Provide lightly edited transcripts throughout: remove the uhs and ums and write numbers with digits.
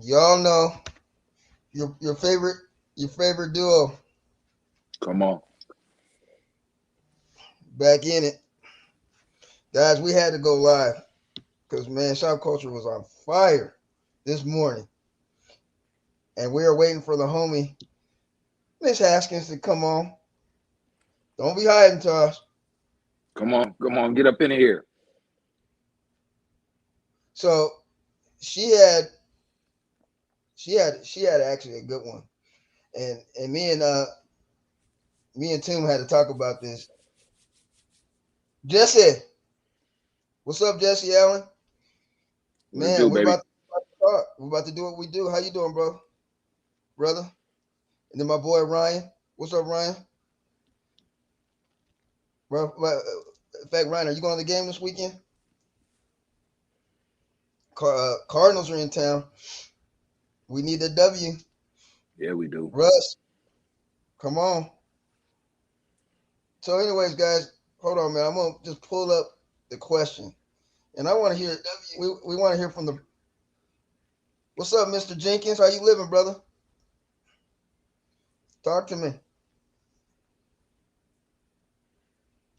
Y'all know your favorite duo Come on. back in it, guys. We had to go live because man, shop culture was on fire this morning, and we are waiting for the homie Miss Haskins to come on. Don't be hiding to us. Come on. Come on. Get up in here. So she had she had actually a good one, and me and Tim had to talk about this. Jesse, what's up, Jesse Allen? What it Man, do, we're baby? about to talk. We're about to do what we do. How you doing, bro, brother? And then my boy Ryan. What's up, Ryan? Bro, in fact, Ryan, are you going to the game this weekend? Cardinals are in town. We need a W. Yeah, we do. Russ, come on. So, anyways, guys, hold on, man. I'm gonna just pull up the question, and I want to hear. We want to hear from the. What's up, Mr. Jenkins? How you living, brother? Talk to me.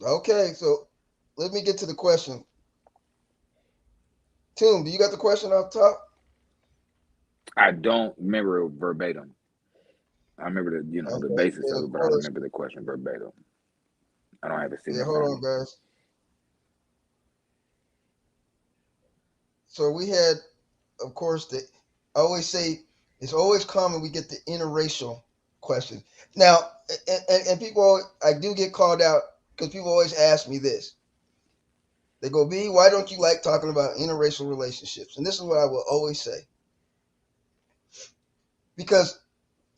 Okay, so let me get to the question. Tim, do you got the question off top? I don't remember it verbatim. I remember the Okay, basis yeah, of of it, but I don't course. remember the question verbatim. I don't have it sitting Yeah, in hold front of on, me. guys. So we had, of course, I always say it's always common we get the interracial question. Now, and people, I do get called out because people always ask me this. They go, B, why don't you like talking about interracial relationships? And this is what I will always say. Because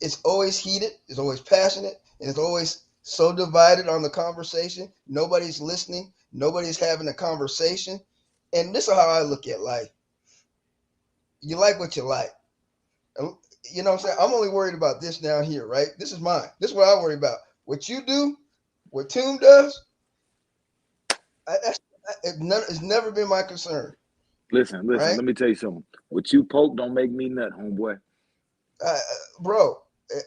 it's always heated, it's always passionate, and it's always so divided on the conversation. Nobody's listening, nobody's having a conversation. And this is how I look at life. You like what you like. You know what I'm saying? I'm only worried about this down here, right? This is mine. This is what I worry about. What you do, what Toom does, it's never been my concern, Listen, listen. right? Let me tell you something. What you poke don't make me nut, homeboy. Uh, bro.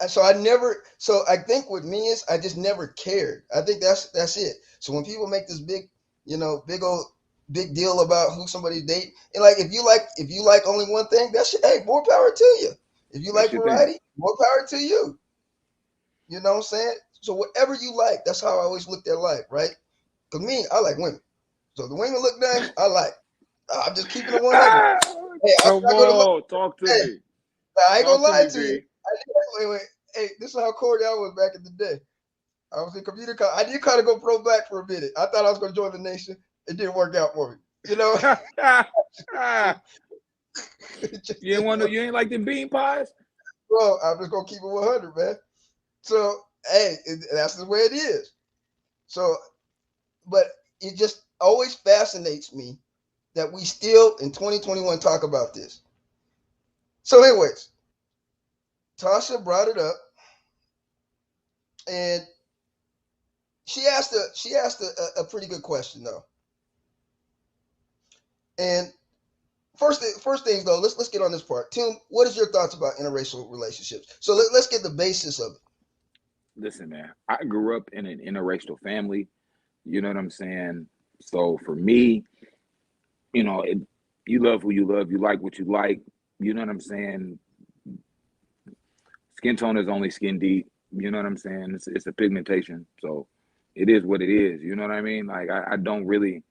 So I never. So I think with me is I just never cared. I think that's it. So when people make this big, big deal about who somebody date, and like if you like only one thing, that's hey, more power to you. If you That's like your thing. variety, more power to you. You know what I'm saying? So whatever you like, that's how I always looked at life, right? Cause me, I like women. So if the women look nice, I like. I'm just keeping it 100. Ah, Hey, after come I go to my, on, talk to hey, me. I ain't gonna Talk to lie me, to you. B. Wait. Hey, this is how corny I was back in the day. I was in computer college. I did kind of go pro black for a minute. I thought I was gonna join the nation. It didn't work out for me. You know, it just You ain't didn't want to. work. You ain't like them bean pies. Bro, I'm just gonna keep it 100, man. So hey, that's the way it is. So, but it just always fascinates me that we still in 2021 talk about this. So, anyways, Tasha brought it up, and she asked a pretty good question though. And first things though, let's get on this part. Tim, what is your thoughts about interracial relationships? So let's get the basis of it. Listen, man. I grew up in an interracial family. You know what I'm saying? So for me, you know, it, you love who you love. You like what you like. You know what I'm saying? Skin tone is only skin deep. You know what I'm saying? It's a pigmentation. So it is what it is. You know what I mean? Like I don't really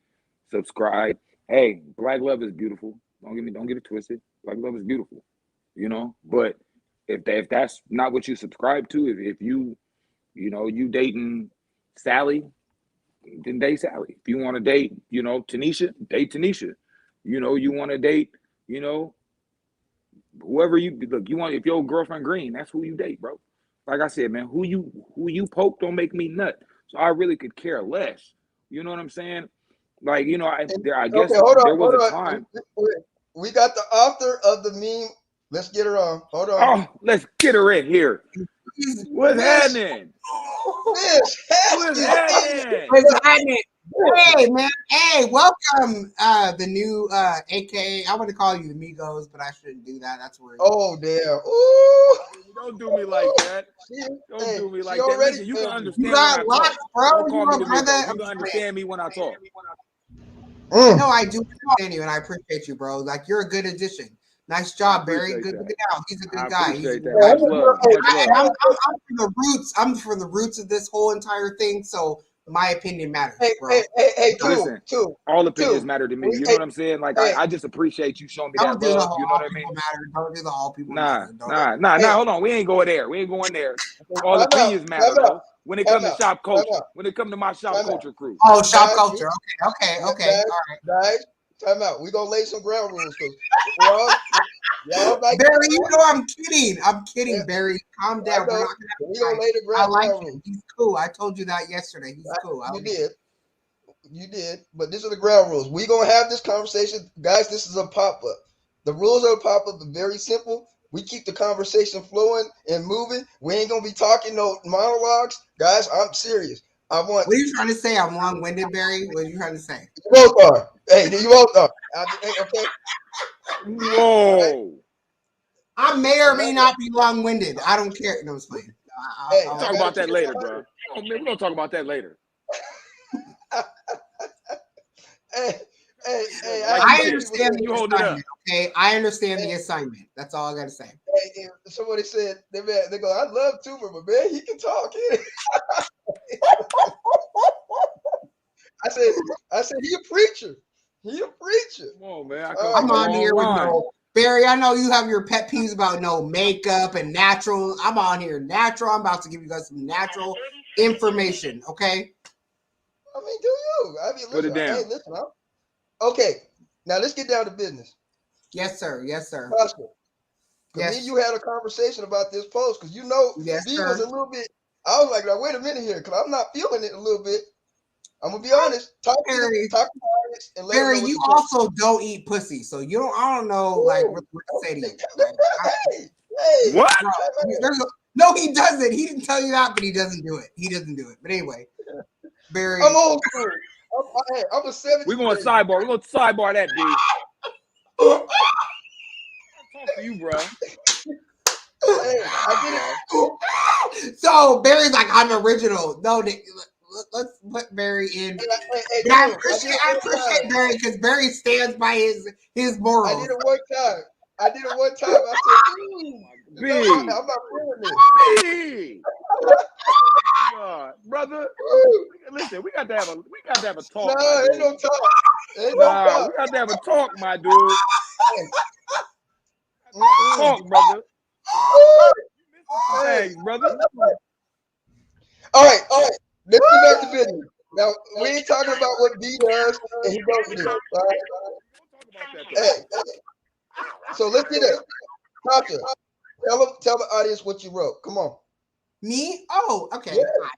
subscribe. Hey, black love is beautiful. Don't get it twisted. Black love is beautiful. You know, but if that's not what you subscribe to, if you dating Sally, then date Sally. If you want to date, Tanisha, date Tanisha. You want to date, you know, whoever you look, you want if your girlfriend green, that's who you date, bro. Like I said, man, who you poke don't make me nut. So I really could care less. You know what I'm saying? Like, And, I okay, guess hold there on, was hold a on. time. We got the author of the meme. Let's get her on. Hold on. Oh, let's get her in here. What's Miss happening? Miss What's Haskins in happening? What's happening? Hey man, hey, welcome. The new AKA. I want to call you the Migos, but I shouldn't do that. That's rude. Oh damn! Ooh, Don't do me like that. she, Don't hey, do me she like that. already Listen, you can family. You understand when I got talk. lots, bro. Don't You call me know, the brother. Migos. You I'm can just playing. understand me when I talk. No, Mm. I do understand you, and I appreciate you, bro. Like you're a good addition. Nice I job, Barry. appreciate Good that. looking out. He's a I good guy. He's a appreciate good that. guy. Much Hey, love. Much And love. I'm from the roots. I'm from the roots of this whole entire thing. So my opinion matters, bro. two, Listen, two, all opinions two. matter to me. We, You know hey, what I'm saying? Like hey, I just appreciate you showing me Don't that do the love. whole You know all what I people mean? matter. Don't do the all people Nah, matter. Don't. nah, nah, nah. hey, Hold on. We ain't going there. We ain't going there. All time out, opinions matter time out, though. When it come time to out, shop time culture, out, when it come to my shop time out. culture crew. Oh, shop Guys, culture. Okay. guys, All right. guys, time out. We gonna lay some ground rules because y'all like to Barry, you talk. know I'm kidding. I'm Yeah, kidding, Barry. Calm I down. We're know. not gonna But we have gonna a fight. lay the I like ground him. rules. He's cool. I told you that yesterday. He's Right? cool. I You like him. did. You did, but these are the ground rules. We're gonna have this conversation, guys. This is a pop up. The rules of a pop up are very simple. We keep the conversation flowing and moving. We ain't gonna be talking no monologues, guys. I'm serious. I want What are you trying to say? I'm long winded, Barry. What are you trying to say? you both are. Hey, you both are. Hey, okay, all right, Whoa. I may all or may right. not be long winded. I don't care. No, I'm just playing. Hey, We'll I talk got a about that chance to later, bro. learn. Oh, man, we're gonna talk about that later. Hey, hey, Like I you I heard said, people understand say. you the holding it up. assignment. Okay, I understand Hey, the assignment. That's all I gotta say. somebody said they go. I love Tuber, but man, he can talk. I said, I said he a preacher. He a preacher. Come on, man. I come All right, I'm from a on guys. long here with line. no Barry. I know you have your pet peeves about no makeup and natural. I'm on here natural. I'm about to give you guys some natural information. Okay. I mean, do you? I mean, Put listen. it Hey, down. listen. Okay, now let's get down to business. Yes, sir. Yes, sir. Pastor, because me and Yes. you had a conversation about this post because you know Yes, B was sir. a little bit. I was like, now wait a minute here, because I'm not feeling it a little bit. I'm gonna be honest. Barry. Talk to the audience and let them know Barry, what you the temperature. also don't eat pussy, so you don't. I don't know, like Ooh, what to say to you. Like, hey, hey, What? bro, hey, there's no, he doesn't. He didn't tell you that, but he doesn't do it. He doesn't do it. But anyway, I'm Barry. old school. I'm a We're 70s going to baby. sidebar. We're going to sidebar that, B. Talk to you, bro. Hey, I did it. Bro. So Barry's like, I'm original. No, let's put Barry in. Hey, But Tim, I did it I one time. appreciate Barry because Barry stands by his I morals. did it one time. I did it one time. I said, no, B. I'm not feeling this. B. God, brother. Listen, we got to have a No, talk, my ain't dude. no talk. Ain't no Nah, talk. we got to have a talk, my dude. Hey, Have a mm-mm. talk, brother. Woo. You missing some Hey. things, brother. All right, all right. Let's get back to business. Now, we ain't talking about what B does and he don't do. All right? Don't talk about that though. Hey, so let's get it. Tasha, tell the audience what you wrote. Come on. Me? Oh, Yeah. okay. Hi.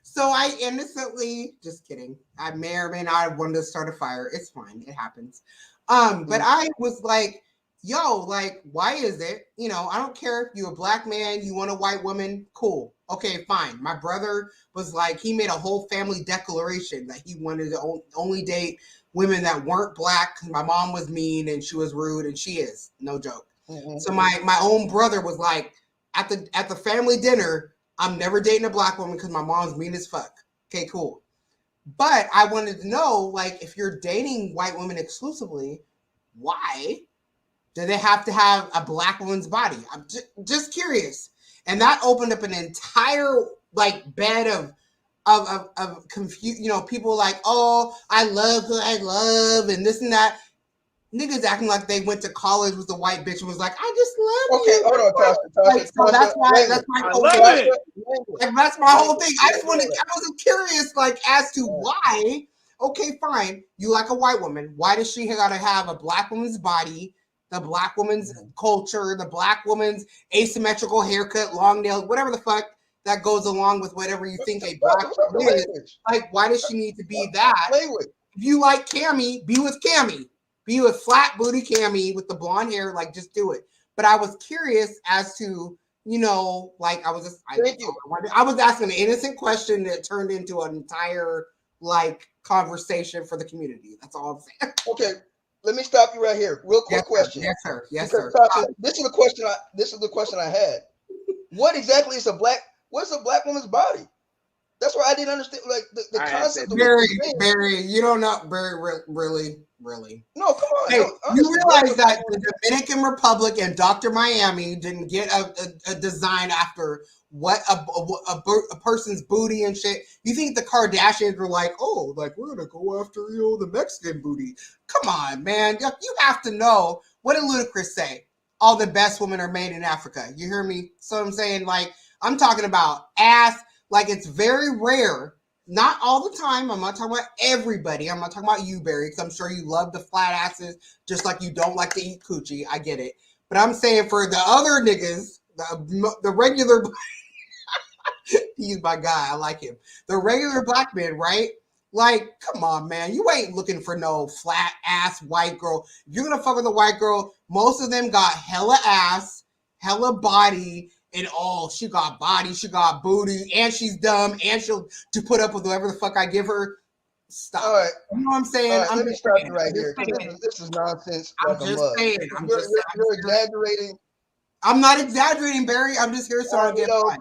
So I innocently, just kidding. I may or may not have wanted to start a fire. It's fine. It happens. But Mm. I was like, yo, like, why is it? You know, I don't care if you're a black man, you want a white woman, cool. Okay, fine. My brother was like, he made a whole family declaration that he wanted to only date women that weren't black because my mom was mean and she was rude and she is, no joke. Mm-hmm. So my own brother was like, at the family dinner, I'm never dating a black woman because my mom's mean as fuck. Okay, cool. But I wanted to know, like, if you're dating white women exclusively, why do they have to have a black woman's body? I'm just curious. And that opened up an entire like bed of confuse. You know, people like, oh, I love who I love, and this and that. Niggas acting like they went to college with a white bitch and was like, I just love Okay, you. hold on, Tasha. Like, so Tasha, that's language. my I whole love thing. Tasha, it. language. Like that's my whole Language. thing. Language. I was curious, like as to All why. Okay, fine. You like a white woman. Why does she gotta have a black woman's body, the black woman's right. culture, the black woman's asymmetrical haircut, long nails, whatever the fuck that goes along with whatever you think a black What's up with woman is? language? Like, why does she need to be that? Language. If you like Cammy, be with Cammy. Be with flat booty Cammy with the blonde hair. Like, just do it. But I was curious as to, you know, like I was just Thank you. I was asking an innocent question that turned into an entire like conversation for the community. That's all I'm saying. Okay, let me stop you right here. Real quick question. Yes, sir. Yes, Because sir. Tasha, this is the question I had. What exactly is what's a black woman's body? That's why I didn't understand like the I asked concept that of too. what Barry, you're saying. Barry, you don't know, Barry, really. No, come on. Hey, No, you honestly, realize that the Dominican Republic and Dr. Miami didn't get a design after what a person's booty and shit. You think the Kardashians were like, oh, like we're gonna go after the Mexican booty? Come on, man. You have to know, what did Ludacris say? All the best women are made in Africa. You hear me? So I'm saying, like, I'm talking about ass. Like, it's very rare. Not all the time. I'm not talking about everybody. I'm not talking about you, Barry, because I'm sure you love the flat asses just like you don't like to eat coochie. I get it. But I'm saying for the other niggas, the regular, he's my guy. I like him. The regular black man, right? Like, come on, man. You ain't looking for no flat ass white girl. If you're gonna fuck with a white girl, most of them got hella ass, hella body, and she got body, she got booty, and she's dumb, and she'll to put up with whatever the fuck I give her. Stop all right. it. You know what I'm All saying? right, I'm let me just stop saying. you right here because this is nonsense I'm like a just mug. saying. You're exaggerating. I'm not exaggerating, Barry. I'm just here so I don't get fined.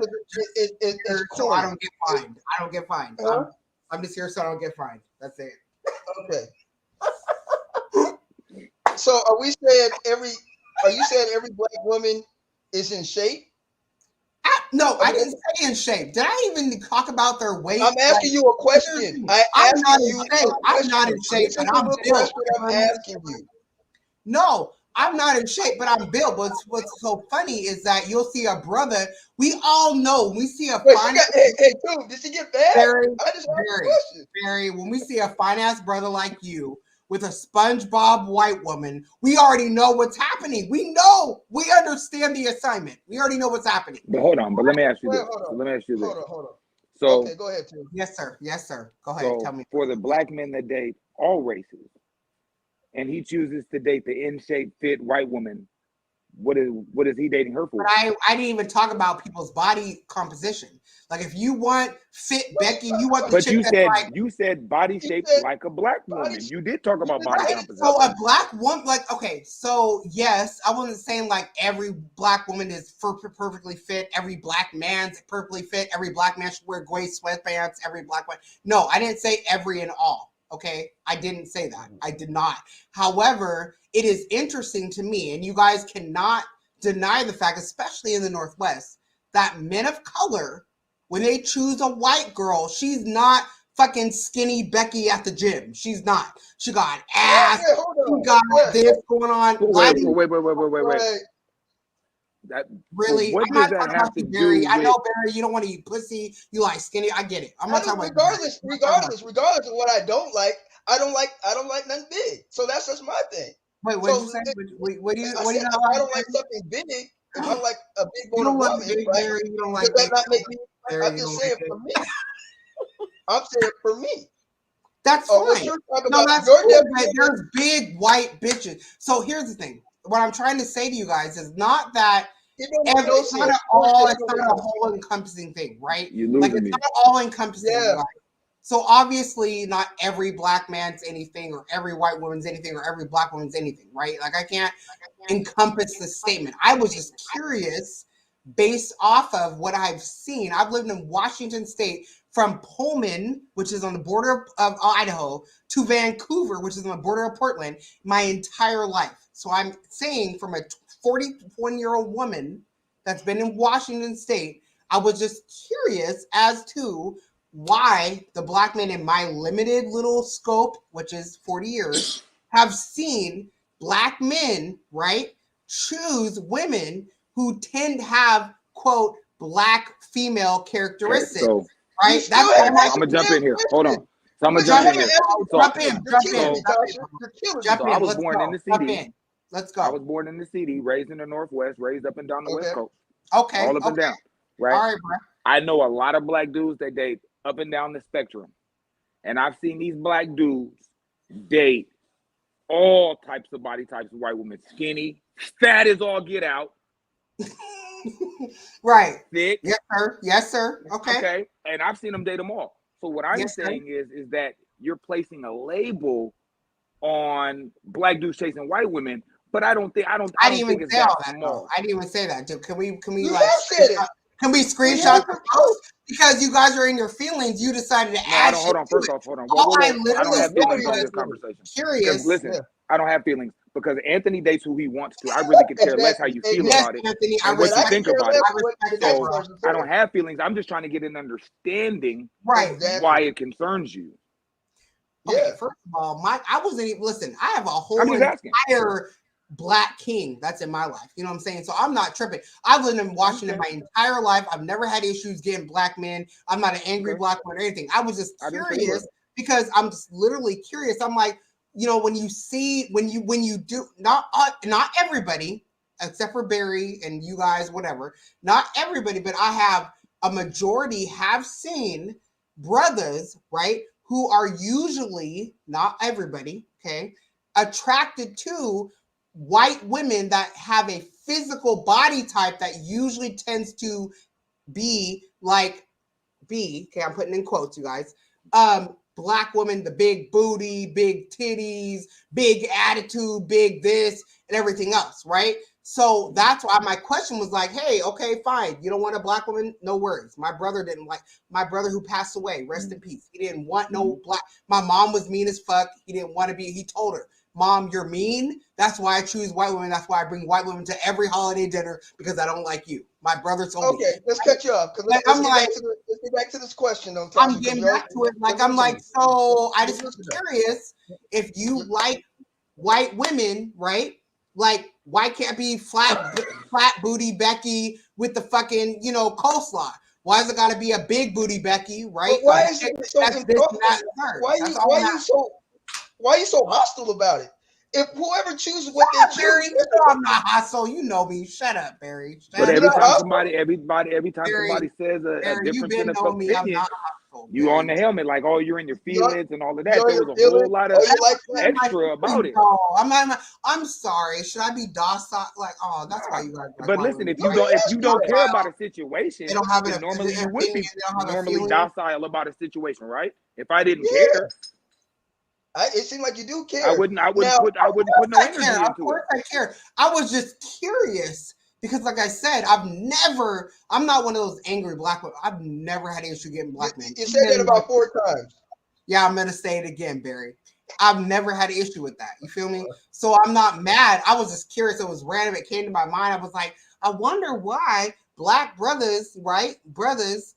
It's So I corny. don't get fined. I don't get fined. Huh? I'm just here so I don't get fined. That's it. Okay. So are you saying every black woman is in shape? No, I I mean, didn't say in shape. Did I even talk about their weight? I'm asking you a question. I'm not asking in you shape. a I'm not question. in shape, Listen but to I'm the built. question I'm asking you. No, I'm not in shape, but I'm built. What's so funny is that you'll see a brother. We all know when we see a Wait, fine. hey, dude, did she get bad? Barry, I just asked a question. Barry, when we see a fine ass brother like you with a SpongeBob white woman, we already know what's happening. We know, we understand the assignment. We already know what's happening. But hold on. But let me ask you Wait, this. hold on. So let me ask you this. Hold on. So Okay, go ahead, Tim. Yes, sir. Yes, sir. Go ahead. so Tell me. for the black men that date all races, and he chooses to date the in shape fit white woman, what is he dating her for? But I didn't even talk about people's body composition. Like if you want fit Becky, you want the But chick that's like you said body You shaped said like a black body woman. shape. You did talk about You body said composition. so a black woman, like, okay, so yes, I wasn't saying like every black woman is perfectly fit, every black man's perfectly fit, every black man should wear gray sweatpants, every black man. No, I didn't say every and all. Okay, I didn't say that. I did not. However, it is interesting to me, and you guys cannot deny the fact, especially in the Northwest, that men of color, when they choose a white girl, she's not fucking skinny Becky at the gym. She's not. She got ass. Yeah, hold on. She got Yeah. this going on. Wait. That Really? what I'm does not that talking have about to you, do Barry. I with? know, Barry, you don't want to eat pussy. You like skinny. I get it. I'm not talking about you, Regardless of what I don't like, I don't like nothing big. So that's just my thing. Wait, what did So you say? What do you I what do said you not if I like, don't like something big, if I don't like a big You boned don't like woman, big, right? Barry. You don't Does like that big. not make me? Barry, I'm you just don't saying like for me. I'm saying for me. That's What fine. you're talking No, about, that's your cool. But definition. there's big white bitches. So here's the thing. What I'm trying to say to you guys is not that It don't make no it's not sense. it's not a whole encompassing thing, right? You're Like losing it's me. not all encompassing. Yeah. Right? So obviously, not every black man's anything, or every white woman's anything, or every black woman's anything, right? Like I can't encompass the statement. I was just curious based off of what I've seen. I've lived in Washington State from Pullman, which is on the border of Idaho, to Vancouver, which is on the border of Portland, my entire life. So I'm saying from a 41-year-old woman that's been in Washington State, I was just curious as to why the black men in my limited little scope, which is 40 years, have seen black men, right, choose women who tend to have, quote, black female Okay, characteristics, so You right? still That's haven't why I'm answered gonna the jump in damn here. Hold question. on. So I'm gonna You jump in haven't here. answered the So question. You're killing me, so Tasha. You're killing Jump me. I in. was Let's born go. in the Jump city. in. Let's I go. was born in the city, raised in the Northwest, raised up and down the West Okay. Coast, Okay. all up and Okay. down, right? All right, bro. I know a lot of black dudes that date up and down the spectrum, and I've seen these black dudes date all types of body types of white women, skinny, fat as all get out, Right. thick, Yes, sir. Yes, sir. Okay. okay, and I've seen them date them all. So what I'm Yes, sir. saying is that you're placing a label on black dudes chasing white women, but I don't think I didn't even it's say that all that though. small. I didn't even say that. Can we You like have said it. can we We screenshot have the for sure. post? Because you guys are in your feelings, you decided to No, I add don't. shit Hold on. to First it. off, hold on. All I I don't literally have said feelings Nobody on has this was feelings. conversation because curious. listen, Yeah. I don't have feelings because Anthony dates who he wants to. I really could care less how Exactly. you feel Amen. Yes, about it Anthony, I and what And you I respect can think it. care about less it. I what the respect that, next So bro. person I don't says. have feelings. I'm just trying to get an understanding Right. why Exactly. it concerns you. Okay, Yeah. first of all, I wasn't even listen. I have a I'm whole just asking. entire black king that's in my life. You know what I'm saying? So I'm not tripping. I've lived in I Washington my understand. entire life. I've never had issues getting black men. I'm not an angry Okay. black man or anything. I was just I didn't say you curious were. because I'm just literally curious. I'm like, you know, when you see when you do not everybody except for Barry and you guys, whatever, not everybody, but I have a majority have seen brothers, right, who are usually not everybody, okay, attracted to white women that have a physical body type that usually tends to be like okay, I'm putting in quotes, you guys. Black women, the big booty, big titties, big attitude, big this, and everything else, right? So that's why my question was like, hey, okay, fine. You don't want a black woman? No worries. My brother didn't like my brother who passed away, rest in peace. He didn't want no black. My mom was mean as fuck. He didn't want to be, he told her, Mom, you're mean. That's why I choose white women. That's why I bring white women to every holiday dinner because I don't like you. My brother told me. Okay. Let's cut you off because Like, let's I'm get like, back to let's get back to this question though, I'm Tasha. Because getting you're back to it. Like, because I'm like, so I just was listen curious if you though. like white women, right? Like, why can't be flat booty Becky with the fucking, you know, coleslaw? Why is it got to be a big booty Becky, But right? A why is bitch it so that's this and that important? and third. Why That's you all why I'm you asking. so why you so hostile about it? If whoever chooses what they Shut up, Barry. choose, You know I'm not hostile. You know me. Shut up, Barry. But Shut you're every not up. time hostile. somebody says a Barry, you've different been sentence of knowing me. I'm opinion, not hostile, you on Barry. the helmet like, oh, you're in your You're feelings and all of that. you're There your was a feelings. whole lot Oh, of you like I'm in my extra about feelings, it. though. I'm sorry. Should I be docile? Like, oh, that's why Nah. you guys like But white listen, women. Right? if you don't care about a They situation, don't have an then normally you would opinion. be They don't have a normally feeling. docile about a situation, right? If I didn't yeah. care, It seems like you do I care. wouldn't I wouldn't Now, put I Of wouldn't course put no I care. energy Of into it. course I care. I was just curious because, like I said, I'm not one of those angry black women. I've never had an issue getting black men. you said that about 4 times. Yeah, I'm gonna say it again, Barry. I've never had an issue with that. You feel me? So I'm not mad. I was just curious. It was random. It came to my mind. I was like, I wonder why black brothers, right? Brothers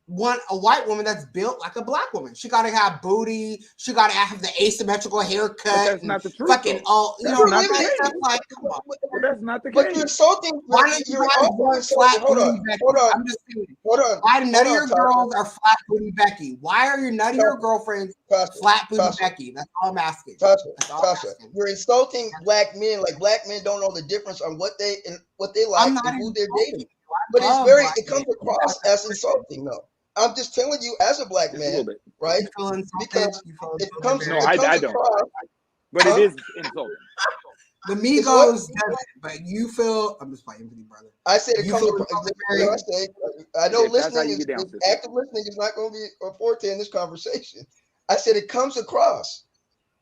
want a white woman that's built like a black woman. She gotta have booty. She gotta have the asymmetrical But haircut that's and not the truth fucking though. all. You know That's what We're I'm not the living saying? it. Stuff case. like, come on. But that's not the But you're case. insulting. Why do you You're guys also want insulting. flat booty Becky? Hold on, I'm just saying. hold on, Why none hold of on, your Tasha. girls are flat booty Becky? Why are you none of your girlfriends Tasha, flat booty Tasha, Becky? That's all I'm asking. Tasha, That's all I'm Tasha. asking. You're insulting black men like black men don't know the difference on what they I'm like not and who they're insulting dating. you. But I love black it men. comes You across guys are as pushing. insulting though. I'm just telling you as a black Just a little man, bit. right? You feel insulted? Because You feel insulted, No, Barry? it comes I don't. across, But it huh? is insulting. The It's what? Migos doesn't, but you feel. I'm just playing with you, brother. I said it You comes feel across. insulted, What Barry? I say, I know If that's how listening you get down, sister. active listening is not going to be a forte in this conversation. I said it comes across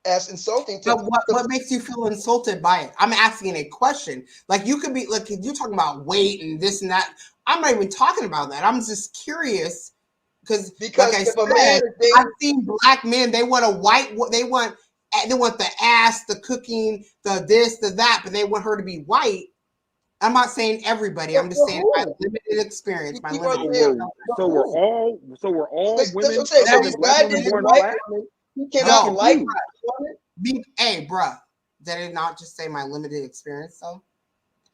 as insulting to But what makes you feel insulted by it? I'm asking a question. Like you could be like if you're talking about weight and this and that. I'm not even talking about that. I'm just curious because, like because I if a man said, is dating, I've seen black men. They want a white. They want the ass, the cooking, the this, the that, but they want her to be white. I'm not saying everybody. I'm just for saying my who? limited experience. You My keep on limited. saying for who? So we're all That's what I'm women saying. So other No, than this black guy women dating no, born white flat? women, he I'm cannot no. like confused. women. Hey, bruh. Did it not just say my limited experience though?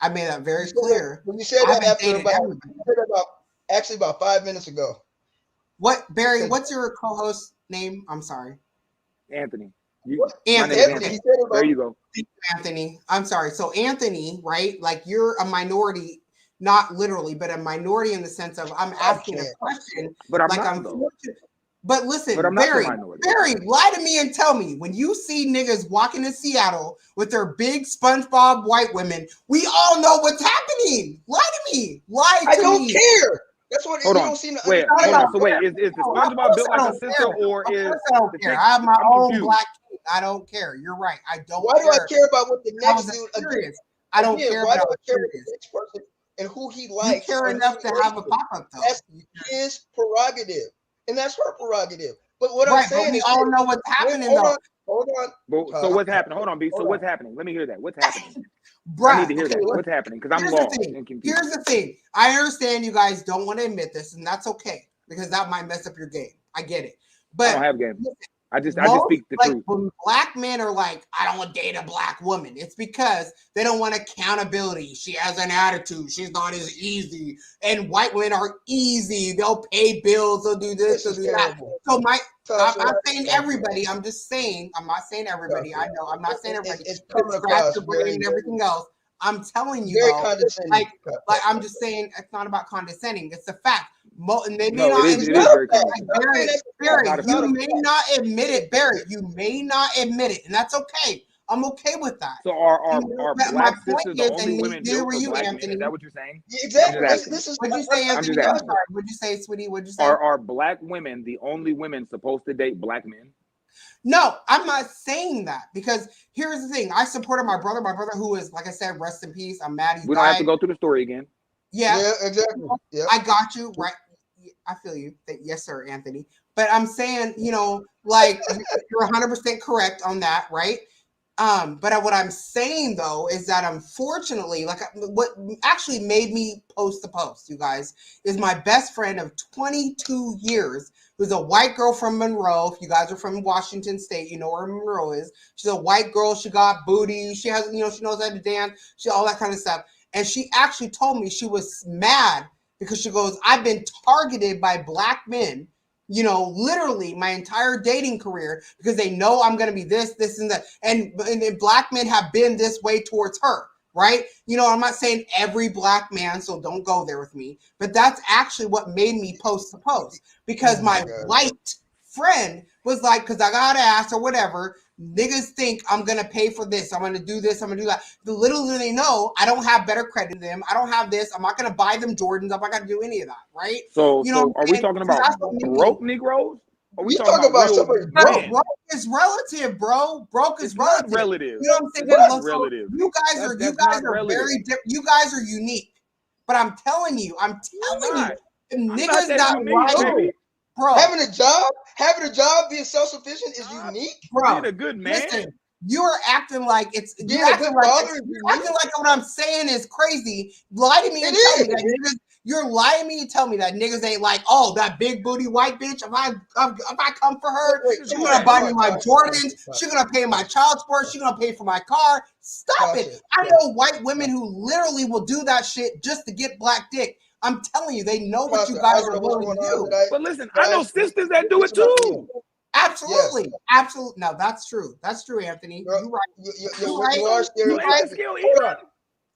I made that You very said that. clear. When you said I that haven't after dated about, everybody. you said that about actually about 5 minutes ago. What, Barry? Said What's your co-host name? I'm sorry, Anthony. what? My name is Anthony. Anthony. Anthony. He said There about you go. Anthony. I'm sorry. So Anthony, right? Like you're a minority, not literally, but a minority in the sense of I'm I asking a can't. question. But I'm Like not I'm though. fortunate. But But listen, I'm not the Barry, minority. lie to me and tell me when you see niggas walking in Seattle with their big SpongeBob white women, we all know what's happening. Lie to me. Lie I to don't me. care. That's what Hold you on. don't seem to Wait, understand. hold on. don't So wait, care. is the No, of SpongeBob course built I like a don't sister, care. or Of is course I don't the care. chick? I have my I'm own confused. black king. I don't care. You're right. I don't Why do I care. care about what the I next was dude curious. I don't again? care, Why but do I I was care about the curious. next person and who he You likes care or who enough he to relates have a to? pop up though. That's his prerogative, and that's her prerogative. But what I'm Right, but saying we is, all know what's happening though. hold on. But so what's happening? Hold on, B. So Hold on. what's happening? Let me hear that. What's happening? I need Bruh, to hear okay, that. look, What's happening? Because I'm here's lost the thing. and confused. Here's the thing. I understand you guys don't want to admit this, and that's okay because that might mess up your game. I get it. I don't But have game. I just most, speak the like truth. when black men are like, I don't want to date a black woman, it's because they don't want accountability. She has an attitude. She's not as easy. And white women are easy. They'll pay bills. They'll do this. They'll do that. So I'm not saying everybody. I'm just saying. I'm not saying everybody. I know. I'm not saying everybody. It's coming Scratch across your brain very, and everything else. I'm telling you very though, condescending. like I'm just saying, it's not about condescending. It's the fact. And they may No, not it admit is very Barry, condescending. Barry, Not a you fact. may not admit it, Barry. You may not admit it, and that's okay. I'm okay with that. So are My black point sisters the is, only and women neither built were for you, black men? Anthony. Is that what you're saying? Yeah, exactly. I'm just asking. This is. What'd you say, I'm Anthony? just I'm asking. sorry. What'd you say, sweetie? What'd you say? Are black women the only women supposed to date black men? No, I'm not saying that because here's the thing. I supported my brother who is, like I said, rest in peace. I'm mad he We don't have died. to go through the story again. Yeah, exactly. Yeah. I got you right. I feel you. Yes, sir, Anthony. But I'm saying, like you're 100% correct on that, right? But what I'm saying though is that unfortunately, like what actually made me post the post, you guys, is my best friend of 22 years, who's a white girl from Monroe. If you guys are from Washington State, you know where Monroe is. She's a white girl. She got booty. She has, she knows how to dance. She all that kind of stuff. And she actually told me she was mad because she goes, I've been targeted by black men, literally my entire dating career because they know I'm going to be this, and that. And black men have been this way towards her, right? I'm not saying every black man, so don't go there with me. But that's actually what made me post the post because my white friend was like, because I got ass or whatever, niggas think I'm going to pay for this. I'm going to do this. I'm going to do that. Little do they know, I don't have better credit than them. I don't have this. I'm not going to buy them Jordans. I'm not going to do any of that, right? So are we talking about broke Negroes? Or are we talking about real men? Broke is relative, bro. Broke is relative. Not relative. You know what I'm saying? It's not relative. You guys are very different. You guys are unique. But I'm telling you, the niggas that lie, bro. Having a job, being self-sufficient is unique. Bro, being a good man. Listen, you're acting like it's being a good father. You're acting like what I'm saying is crazy. Lie to me and tell me that niggas. You're lying to me and tell me that niggas ain't like, oh, that big booty white bitch. If I come for her, she's gonna buy me my Jordans. She's gonna pay my child support. She's gonna pay for my car. Stop it. I know white women who literally will do that shit just to get black dick. I'm telling you, they know what you guys are willing to do. But listen, I know sisters that do it too. Absolutely, absolutely. No, that's true. That's true, Anthony. You're right. You're right. You're right.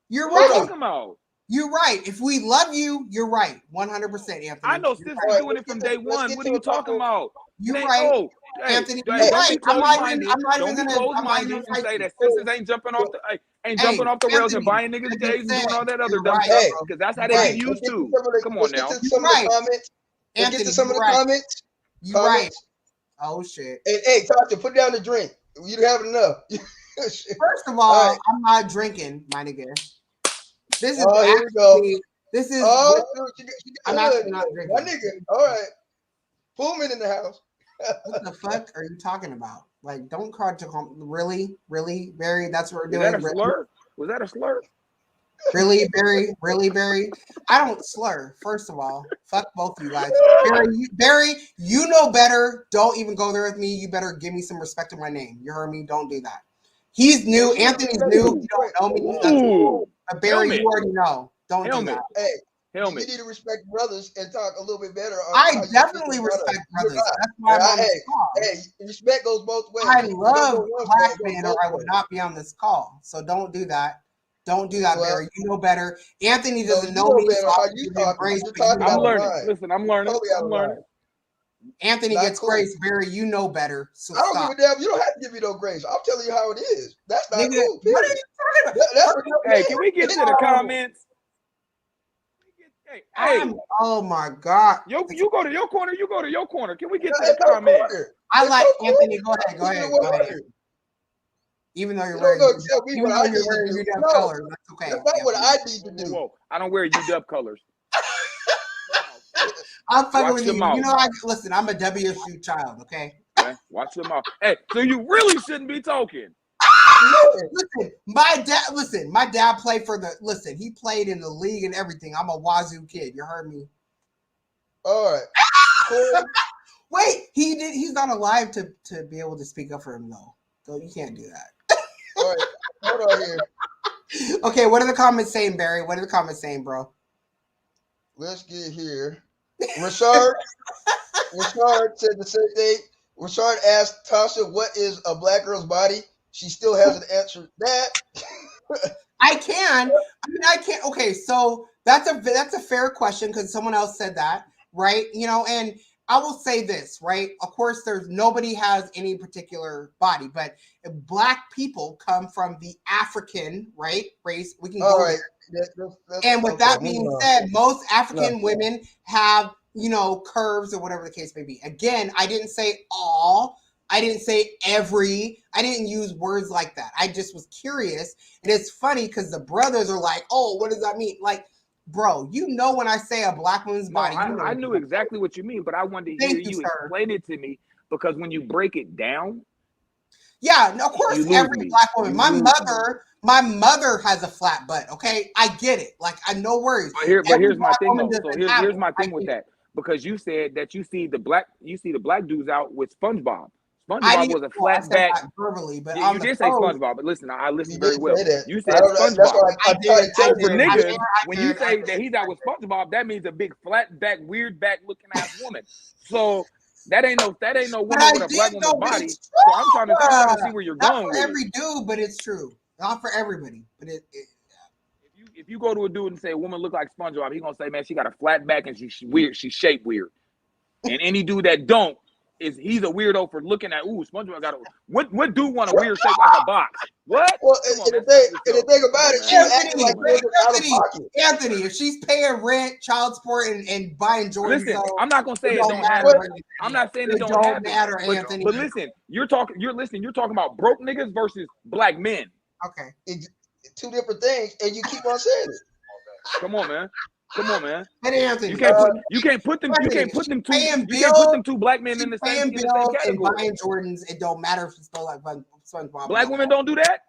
You're right. You're right. If we love you, you're right. 100%, Anthony. I know sisters doing it from day one. What are you talking about? You're right. Anthony, you're right. I'm not even close-minded and say that sisters ain't jumping off the rails and buying niggas J's and doing all that other dumb stuff because that's how they get used to. Come on now. Let's get to some of the comments. You're right. Oh shit. Hey, Tasha, put down the drink. You have enough. First of all, I'm not drinking, my nigga. This is here we go. This is. I'm actually not drinking. My nigga. All right. Pullman in the house. What the fuck are you talking about? Like, don't call to really, Barry. That's what we're doing. Was that a slur? Was that a slur? Really, Barry. I don't slur. First of all, fuck both of you guys. Barry, you know better. Don't even go there with me. You better give me some respect to my name. You heard me? Don't do that. He's new. Anthony's new. You don't know me. That's cool. But Barry, you already know. Don't do that. Hey, you need to respect brothers and talk a little bit better. I definitely respect brothers. That's why I'm on this call. Hey, respect goes both ways. I love black men, or I would not be on this call. So don't do that. Don't do that, Barry. You know better. Anthony doesn't know me. So I'm learning. Listen, I'm learning. Anthony gets grace. Barry, you know better. So I don't give a damn. You don't have to give me no grace. I'm telling you how it is. That's not cool. What are you talking about? Hey, can we get to the comments? Hey, oh my God. you go to your corner. You go to your corner. Can we get to It's the no comment? corner. I It's like no Anthony. corner. Go ahead. I'm Go ahead. 100. Even though you're You don't wearing, go tell me even what though I you're need to wearing do. UW No, colors, that's okay. that's not what I need to do. Whoa. I don't wear UW colors. I'm fucking Watch with your you. mouth. You know, listen. I'm a WSU child. Okay. Okay? Watch your mouth. Hey, so you really shouldn't be talking. Listen, my dad. Listen, my dad played for the. Listen, he played in the league and everything. I'm a Wazoo kid. You heard me. All right. Corey, Wait, he did. He's not alive to be able to speak up for him though. So you can't do that. all right. Hold on here. Okay, what are the comments saying, Barry? What are the comments saying, bro? Let's get here. Rashard said the same thing. Rashard asked Tasha, "What is a black girl's body?" She still hasn't answered that. I can. I mean, I can't. Okay, so that's a fair question because someone else said that, right? You know, and I will say this, right? Of course, there's nobody has any particular body, but if black people come from the African, right, race. We can All go right. there. And with that being said, most African women have, you know, curves or whatever the case may be. Again, I didn't say all. I didn't say every. I didn't use words like that. I just was curious. And it's funny because the brothers are like, oh, what does that mean? Like, bro, you know when I say a black woman's body, you know I knew exactly what you mean, but I wanted to hear you explain it to me because when you break it down. Yeah, of course, every black woman. My mother has a flat butt. Okay, I get it. Like, I no worries. But here's my thing though. So here's my thing with that, because you said that you see the black dudes out with SpongeBob. SpongeBob was a flat back. Verbally, but you did say SpongeBob, but listen, I listened very well. You said SpongeBob. That's why I tried So for niggas, when you say that he's out with SpongeBob, that means a big flat back, weird back looking ass woman. So that ain't no woman with a black woman's body. So I'm trying to see where you're going with it. Not for every dude, but it's true. Not for everybody, but if you go to a dude and say a woman look like SpongeBob, he's gonna say, man, she got a flat back and she's weird, she's shaped weird. And any dude that don't he's a weirdo for looking at SpongeBob got a what dude want a weird shape like a box? What? Well, and the thing about it, she's acting like out of pocket. Anthony, if she's paying rent, child support, and buying Jordans, listen, I'm not gonna say it don't happen. I'm not saying it don't happen. Anthony. But listen, you're talking about broke niggas versus black men. Okay, two different things, and you keep on saying it. Come on, man. Hey, Anthony, you can't put them two black men in the same category. And buying Jordans, it don't matter if it's like SpongeBob. Black women don't do that.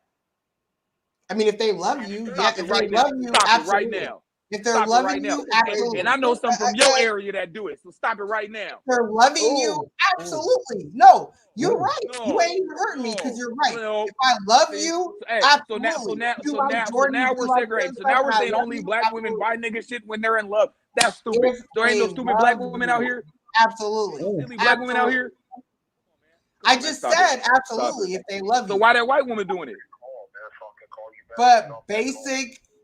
I mean, if they love you, stop it right now. If they're loving you, absolutely. And I know some from your area that do it, so stop it right now. They're loving you, absolutely. No, you're right. You ain't even hurting me because you're right. If I love you, absolutely. So now we're segregating. So now we're saying only black women buy nigga shit when they're in love. That's stupid. There ain't no stupid black women out here. Absolutely. Silly black women out here. I just said absolutely if they love you. So why that white woman doing it?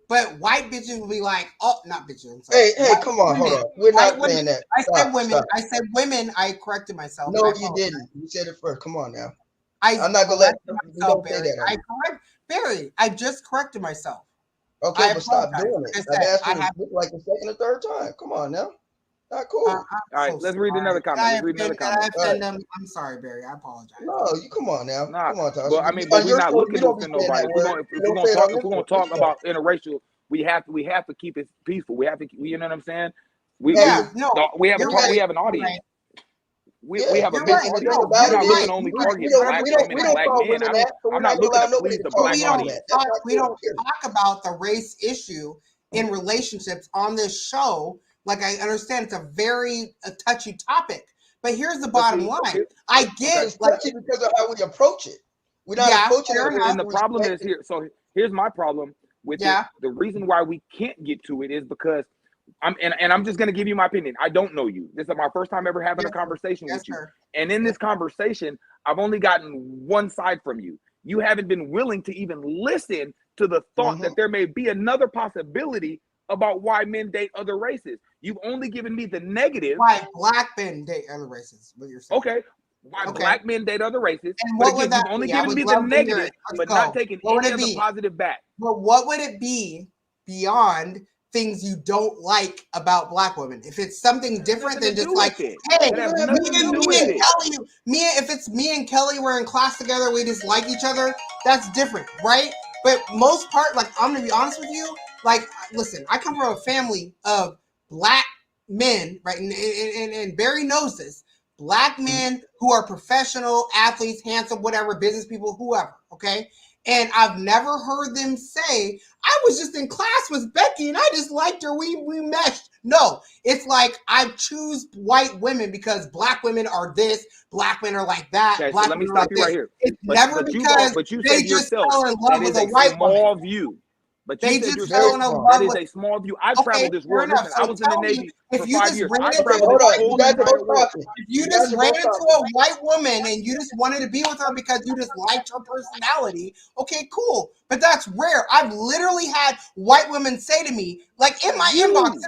But white bitches will be like, oh, not bitches. I'm sorry. Hey, come on, hold on. We're not saying that. I said women. I said women. I corrected myself. No, you didn't. You said it first. Come on now. I'm not gonna let you don't say that. Barry, I just corrected myself. Okay, but stop doing it. I've asked you like the second or third time. Come on now. Not cool. All right, let's read another comment. I'm sorry, Barry. I apologize. No, you come on now. Come on, Tasha. Well, I mean, but we're not looking to offend nobody. If we're gonna talk about interracial, we have to keep it peaceful. We have to, you know what I'm saying? We have an audience. We have a big audience. We're not looking to only target black women and black men. I'm not looking to please the black audience. We don't talk about the race issue in relationships on this show. Like, I understand it's a very touchy topic, but here's the bottom line. I get it's touchy because of how we approach it. We're not approaching it. And the problem is here. So here's my problem with it. The reason why we can't get to it is because I'm just going to give you my opinion. I don't know you. This is my first time ever having a conversation with you. And in this conversation, I've only gotten one side from you. You haven't been willing to even listen to the thought that there may be another possibility about why men date other races. You've only given me the negative. Why black men date other races? What you're saying? Okay. Why black men date other races? And but again, you've only given me the negative, but not taking any of the positive back. But what would it be beyond things you don't like about Black women. If it's something different than just like, hey, that has nothing to do with it. Kelly, if it's me and Kelly, we're in class together, we just like each other, that's different, right? But most part, like, I'm gonna be honest with you, like, listen, I come from a family of Black men, right? And Barry knows this. Black men who are professional athletes, handsome, whatever, business people, whoever, okay? And I've never heard them say, I was just in class with Becky and I just liked her. We meshed. No, it's like I choose white women because Black women are this, Black men are like that. Okay, Black so let me women are stop like you right this. here. It's never because you they said just yourself fell in love that with is a a white small woman. view. But They you said just yourself fell in love that with. is a small view. I've Okay, traveled this fair world. enough. Listen, I So was in the tell me, Navy if for you 5 just years. ran I into Okay, traveled hold this on. You whole guys are entire both world. talking. if you You just guys are ran both into talking. a white woman and you just wanted to be with her because you just liked her personality, okay, cool. But that's rare. I've literally had white women say to me, like in my inbox, You,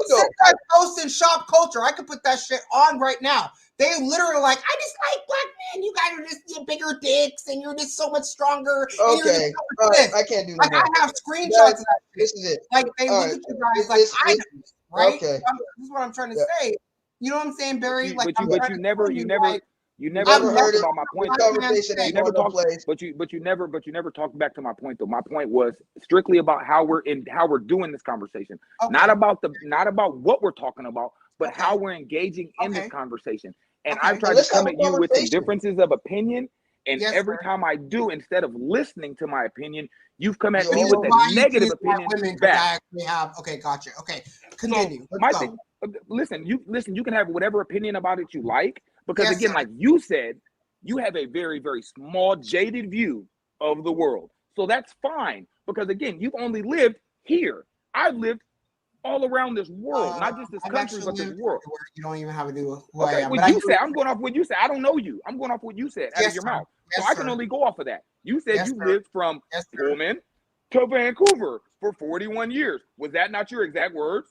since I post in Shop Culture, I could put that shit on right now. They literally like, I just like Black men. You guys are just bigger dicks, and you're just so much stronger. And you're just Okay. so All much right. this. I can't do no Like more. I have You screenshots guys, of that shit. this is it. Like they All look right. at you guys like This, I know, right? okay. This is what I'm trying to Yeah. say. You know what I'm saying, Barry? Like I'm but trying you to never, tell you you, never, like you You never I've never never talked heard it. about my point Black The though. man conversation say, ain't You never going no talked, place. but you never talked back to my point though. My point was strictly about how we're doing this conversation, not okay, about what we're talking about, but how okay, we're engaging in this okay, conversation. And I've okay. Then tried to let's have come a at you with some conversation. differences of opinion, and Yes, every sir. time I do, instead of listening to my opinion, you've come at You me Which is with hold a why you negative choose white opinion women because back. I actually have. Okay, gotcha. Okay, So continue. Let's my go. thing, listen, you can have whatever opinion about it you like, because Yes, again, sir. like you said, you have a very, very small, jaded view of the world. So that's fine, because again, you've only lived here. I've lived all around this world, not just this I've country, actually but this lived world. everywhere. You don't even have to do who I Okay, am, but what I you do. said, I'm going off what you said. I don't know you. I'm going off what you said out of Yes, your sir. mouth. So Yes, I can sir. only go off of that. You said Yes, you sir. lived from Yes, sir. Pullman to Vancouver for 41 years. Was that not your exact words?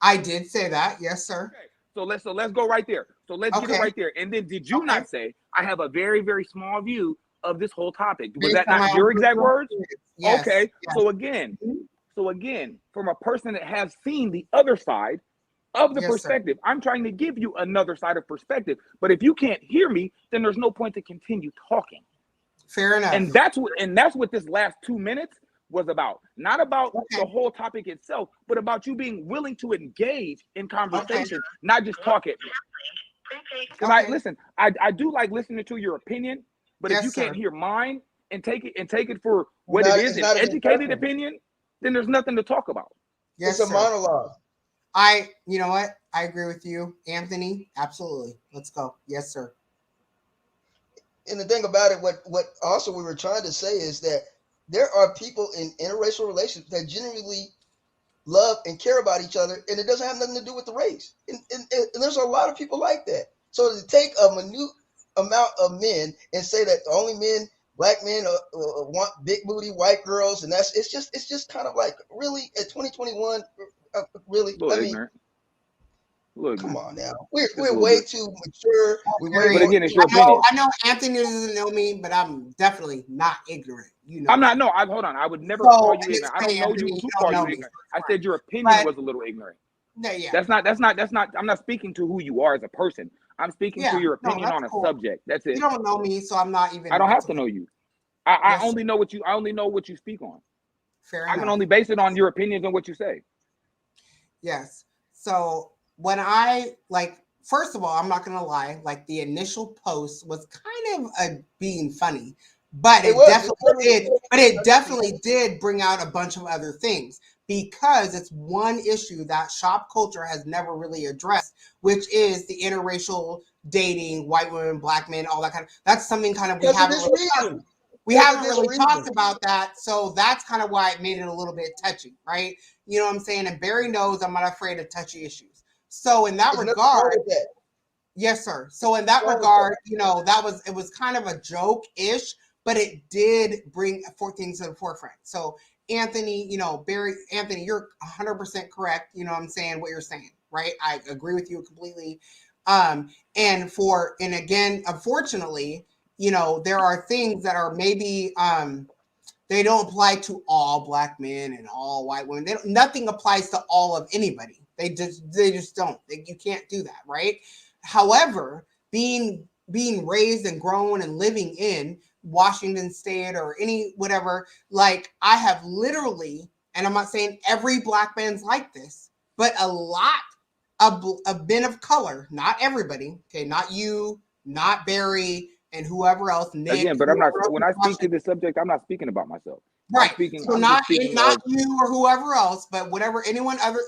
I did say that. Yes, sir. Okay. So let's go right there. So let's get it Okay. right there. And then did you Okay. not say I have a very, very small view of this whole topic? Was Based that on my not own your exact personal words? experience. Yes. Okay. Yes. So again, from a person that has seen the other side of the Yes, sir. perspective, I'm trying to give you another side of perspective. But if you can't hear me, then there's no point to continue talking. Fair enough. And that's what this last 2 minutes was about. Not about Okay. the whole topic itself, but about you being willing to engage in Okay. conversation, not just talk at me. Because Okay. I do like listening to your opinion, but if you Yes, sir. can't hear mine and take it for It's what it not. is, It's an not a educated discussion. opinion, then there's nothing to talk about. Yes, It's a sir. monologue. You know what? I agree with you, Anthony. Absolutely. Let's go. Yes, sir. And the thing about it, what also we were trying to say is that there are people in interracial relationships that genuinely love and care about each other, and it doesn't have nothing to do with the race. And there's a lot of people like that. So to take a minute amount of men and say that only men, black men, want big booty white girls, and it's just kind of like really at 2021, really. A little I mean, ignorant. A little come ignorant. on now, we're Just a we're little way bit. too mature. We're way Very, But more. again, it's your opinion. I know Anthony doesn't know me, but I'm definitely not ignorant. You know I'm that. not. No, hold on. I would never So, call you and it's ignorant. I okay, don't know Anthony, you you to don't call know you me, so ignorant. it's I fine. said your opinion But was a little ignorant. no, yeah, That's not. I'm not speaking to who you are as a person. I'm speaking to yeah, your no, opinion that's on a cool. subject. That's You it. don't know me, so I'm not I even. don't have It's to okay. know you. I Yes, sir. only know what you. I only know what you speak on. Fair I can enough. only base it on your opinions and what you say. Yes. So when I like, first of all, I'm not gonna lie. Like the initial post was kind of being funny, but It it was. It definitely totally did. was. But it definitely did bring out a bunch of other things because it's one issue that shop culture has never really addressed, which is the interracial dating, white women, black men, all that kind of. That's something kind of we Because of haven't this really talked. reason. We Because of haven't this really talked reason. about that, so that's kind of why it made it a little bit touchy, right? You know what I'm saying? And Barry knows I'm not afraid of touchy issues. So in that There's nothing wrong regard, with that. yes, sir. So in that Wrong with that. regard, it was kind of a joke-ish, but it did bring things to the forefront. So Anthony, Barry, Anthony, you're 100% correct. You know what I'm saying? What you're saying, right? I agree with you completely. And again, unfortunately, there are things that are maybe They don't apply to all black men and all white women. Nothing applies to all of anybody. They just don't. You can't do that, right? However, being raised and grown and living in Washington State or any whatever, like I have literally, and I'm not saying every black man's like this, but a lot of men of color, not everybody, okay, not you, not Barry, and whoever else, Nick, Again, but I'm not. whoever else When is I speak to watching. this subject, I'm not speaking about myself. I'm Right. speaking. So I'm just not speaking not of. you or whoever else, but whatever anyone other,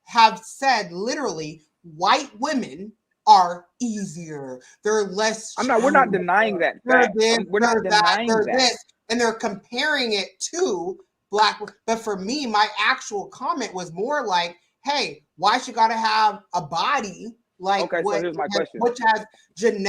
have said literally, white women are easier. They're less I'm not. We're not challenging. denying that They're fact. this, We're not they're that, denying they're that. this. And they're comparing it to black. But for me, my actual comment was more like, hey, why she gotta have a body like Okay, so here's my question. which has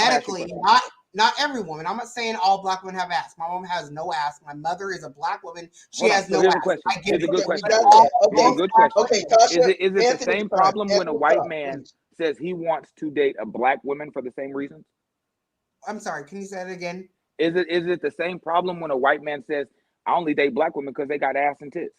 I'm gonna ask you a genetically question. not every woman. I'm not saying all black women have ass. My mom has no ass. My mother is a black woman. She Hold on. has So no here's a ass. question. I get Here's a it. good Okay, we question. But got that. Here's a Okay, good question. okay, Tasha, Is it the Anthony's same fine. problem when a Anthony, white talk, man please. says he wants to date a black woman for the same reasons? I'm sorry. Can you say it again? Is it the same problem when a white man says I only date black women because they got ass and tits?